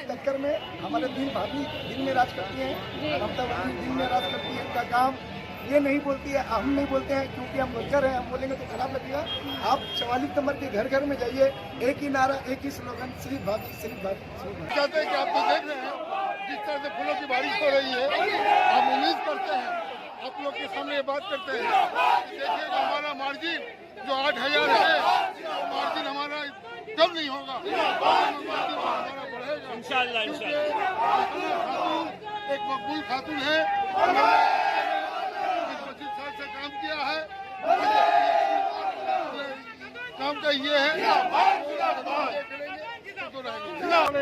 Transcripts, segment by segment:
टक्कर में हमारे दिन भाभी दिन में राज करती हैं, ममता बनर्जी दिन में राज करती है। इनका काम ये नहीं बोलती है, हम नहीं बोलते हैं क्योंकि हम वर्कर हैं, हम बोलेंगे तो खराब लगेगा। आप 44 नंबर के घर घर में जाइए, एक ही नारा, एक ही स्लोगन, सिर्फ भाभी, सिर्फ भाभी, सिर्फ भाभी। कहते हैं कि आप तो देख रहे हैं जिस तरह से फूलों की बारिश हो रही है, हम उम्मीद करते हैं आप लोग के सामने ये बात करते हैं। देखिएगा हमारा मार्जिन जो 8000 है, मार्जिन हमारा कम नहीं होगा, मार्जिन हमारा बढ़ेगा इंशाअल्लाह। एक मकबूल खातून है, 25 साल से काम किया है, काम का ये है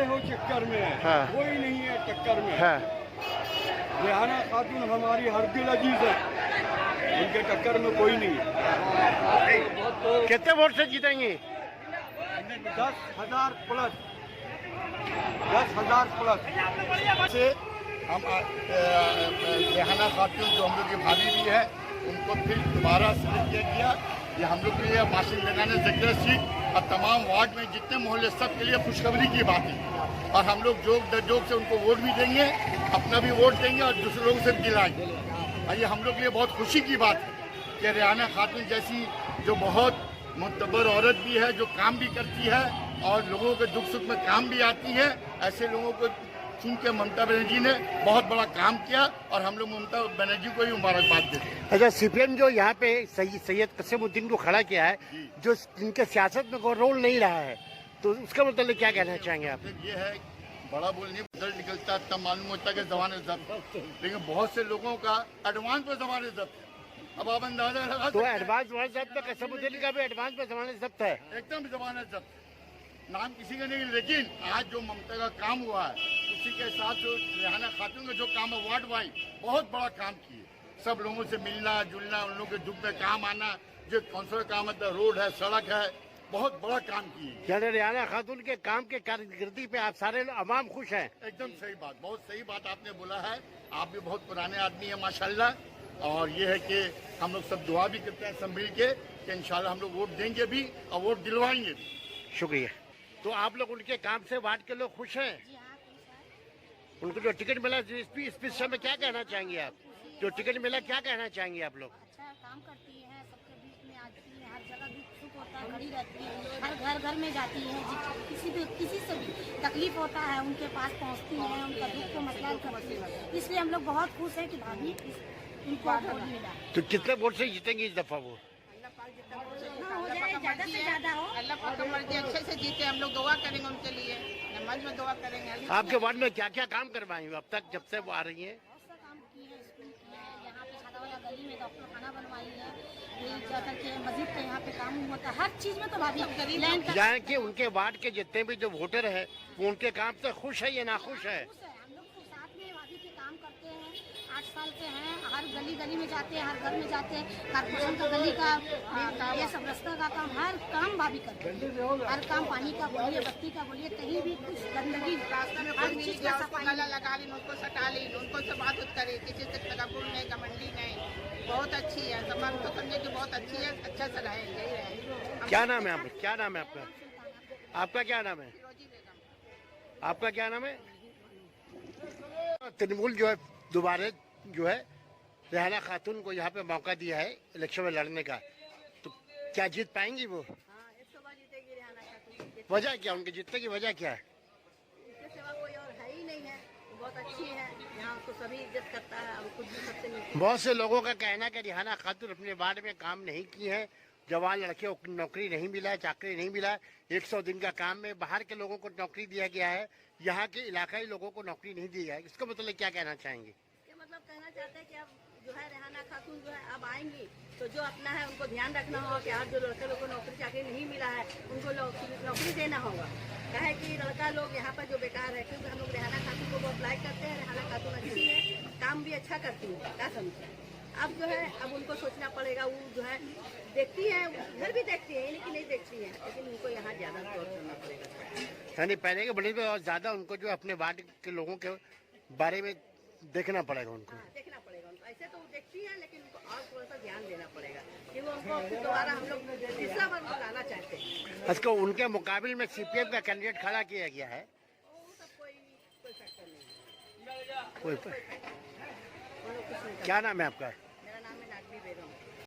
हो चक्कर में हाँ। कोई नहीं है टक्कर में। हाँ। रेहाना खातून हमारी हर दिल अजीज है, उनके टक्कर में कोई नहीं है। कितने वोट से जीतेंगे? 10,000 प्लस, 10,000 प्लस से हम रेहाना खातून जो हम लोग की भाभी भी है, उनको फिर दोबारा सिलेक्ट किया गया। ये हम लोग के लिए माशिन लगाने जगह सीट और तमाम वार्ड में जितने मोहल्ले सब के लिए खुशखबरी की बात है। और हम लोग जोक दर जोक से उनको वोट भी देंगे, अपना भी वोट देंगे और दूसरे लोगों से भी दिलाएंगे। और ये हम लोग के लिए बहुत खुशी की बात है कि रेहाना खातून जैसी जो बहुत मुतबर औरत भी है, जो काम भी करती है और लोगों के दुख सुख में काम भी आती है, ऐसे लोगों को चुन के ममता बनर्जी ने बहुत बड़ा काम किया और हम लोग ममता बनर्जी को ही मुबारकबाद देते हैं। अच्छा, सीपीएम जो यहाँ पे सैयद कसीमुद्दीन को खड़ा किया है, जो इनके सियासत में कोई रोल नहीं रहा है, तो उसका मतलब क्या कहना चाहेंगे आप? ये है बड़ा बोलने बदल निकलता तब मालूम होता है कि जमाने जब्त, लेकिन बहुत से लोगों का एडवांस पे जमाने जब्त। अब आप अंदाजा लगा तो एडवांस जमानत में कसीमुद्दीन का भी एडवांस में जमानत जब्त है, एकदम जमानत जब्त, नाम किसी का नहीं। लेकिन आज जो ममता का काम हुआ है, उसी के साथ जो रेहाना खातून का जो काम है, वार्ड वाइज बहुत बड़ा काम किए। सब लोगों से मिलना जुलना, उन लोगों के दुख में काम आना, जो कौंसल काम है, रोड है, सड़क है, बहुत बड़ा काम किए। यानी रेहाना खातून के काम के कारकर्दगी पे आप सारे अवाम खुश हैं? एकदम सही बात, बहुत सही बात आपने बोला है। आप भी बहुत पुराने आदमी हैं माशाल्लाह, और ये है कि हम लोग सब दुआ भी करते हैं सब मिल के कि इंशाल्लाह हम लोग वोट देंगे भी और वोट दिलवाएंगे भी। शुक्रिया। तो आप लोग उनके काम से वार्ड के लोग खुश हैं? उनको जो टिकट मिला, इस विषय में क्या कहना चाहेंगे आप? जो टिकट मिला, क्या कहना चाहेंगे आप लोग? अच्छा काम करती है, सबके बीच में आती है, हर जगह दुख सुख होता है, खड़ी रहती है, हर घर में जाती है, किसी से भी तकलीफ होता है उनके पास पहुंचती है, उनका दुख को मसला करती है। इसलिए हम लोग बहुत खुश हैं कि भाभी उनको वोट मिला। तो कितने वोट से जीतेंगे इस दफा वो? ज्यादा से ज्यादा हो, अल्लाह पाक की मर्जी, अच्छे से जीते। हम लोग दुआ करेंगे उनके लिए, नमाज में दुआ करेंगे। आपके वार्ड में क्या क्या काम करवाई अब तक जब से वो आ रही हैं? बहुत सा काम किए हैं, स्कूल किए हैं, यहाँ पे छाता वाला गली में डॉक्टर खाना बनवाई है, यही जाकर के मस्जिद के यहाँ पे काम होता है, हर चीज में तो भाभी लैंड का यहाँ के उनके वार्ड के जितने भी जो वोटर है, वो उनके काम से खुश है या नाखुश है? हम लोग तो साथ में भाभी के काम करते हैं, 8 साल से हैं, हर गली गली में जाते हैं, हर घर में जाते हैं, कारपोरेशन का गली का ये सब रास्ता का काम, हर काम भाभी करते हैं। हर काम, पानी का बोलिए, बत्ती का बोलिए, कहीं भी कुछ गंदगी रास्ते में हर कोई मिल चीज गया, का उसको सफाई गला लगा ली, उनको सटा ली, उनको से बात करे, किसी से तकबुर नहीं, घमंडी नहीं, बहुत अच्छी है। जमान तो समझे कि बहुत अच्छी है, अच्छा से रहे, यही रहे। क्या नाम है आपका? क्या नाम है आपका? आपका क्या नाम है? आपका क्या नाम है? तृणमूल जो है दोबारा जो है रेहाना खातून को यहाँ पे मौका दिया है इलेक्शन में लड़ने का, तो क्या जीत पाएंगी वो? 100 बार जीतेगी रेहाना खातून। वजह क्या, उनके जीतने की वजह क्या है? इसके सिवा कोई और है ही नहीं है, बहुत अच्छी है, यहाँ उसको सभी इज्जत करता है और कुछ भी सबसे मिलती है। बहुत से लोगों का कहना है कि रेहाना खातून अपने वार्ड में काम नहीं की है, जवान लड़के को नौकरी नहीं मिला है, चाकरी नहीं मिला है, 100 दिन का काम में बाहर के लोगों को नौकरी दिया गया है, यहाँ के इलाकाई लोगों को नौकरी नहीं दी है। इसका मतलब क्या कहना चाहेंगे? ये मतलब कहना चाहते हैं कि अब जो है रेहाना खातून जो है अब आएंगी तो जो अपना है उनको ध्यान रखना होगा कि आज जो लड़के लोग को नौकरी चाकरी नहीं मिला है उनको नौकरी देना होगा। कहे कि लड़का लोग यहाँ पर जो बेकार है, क्योंकि हम लोग रेहाना खातून को वो अप्लाई करते हैं, रेहाना खातून अच्छी है, काम भी अच्छा करती है, क्या समझे। अब जो है अब उनको सोचना पड़ेगा, वो जो है देखती है, उधर भी देखती है, लेकिन नहीं देखती है, लेकिन उनको यहाँ ज्यादा गौर करना पड़ेगा। यानी पहले के बड़े में और ज्यादा उनको जो अपने वार्ड के लोगों के बारे में देखना पड़ेगा उनको। हाँ, देखना पड़ेगा उनको, ऐसे तो वो देखती है, लेकिन उनको और थोड़ा सा ध्यान देना पड़ेगा कि वो उनको फिर दोबारा हम लोग तीसरा बार उनको लाना चाहते हैं। उसको उनके मुकाबले में सीपीएम का कैंडिडेट खड़ा किया गया है। वो सब कोई क्या नाम है आपका?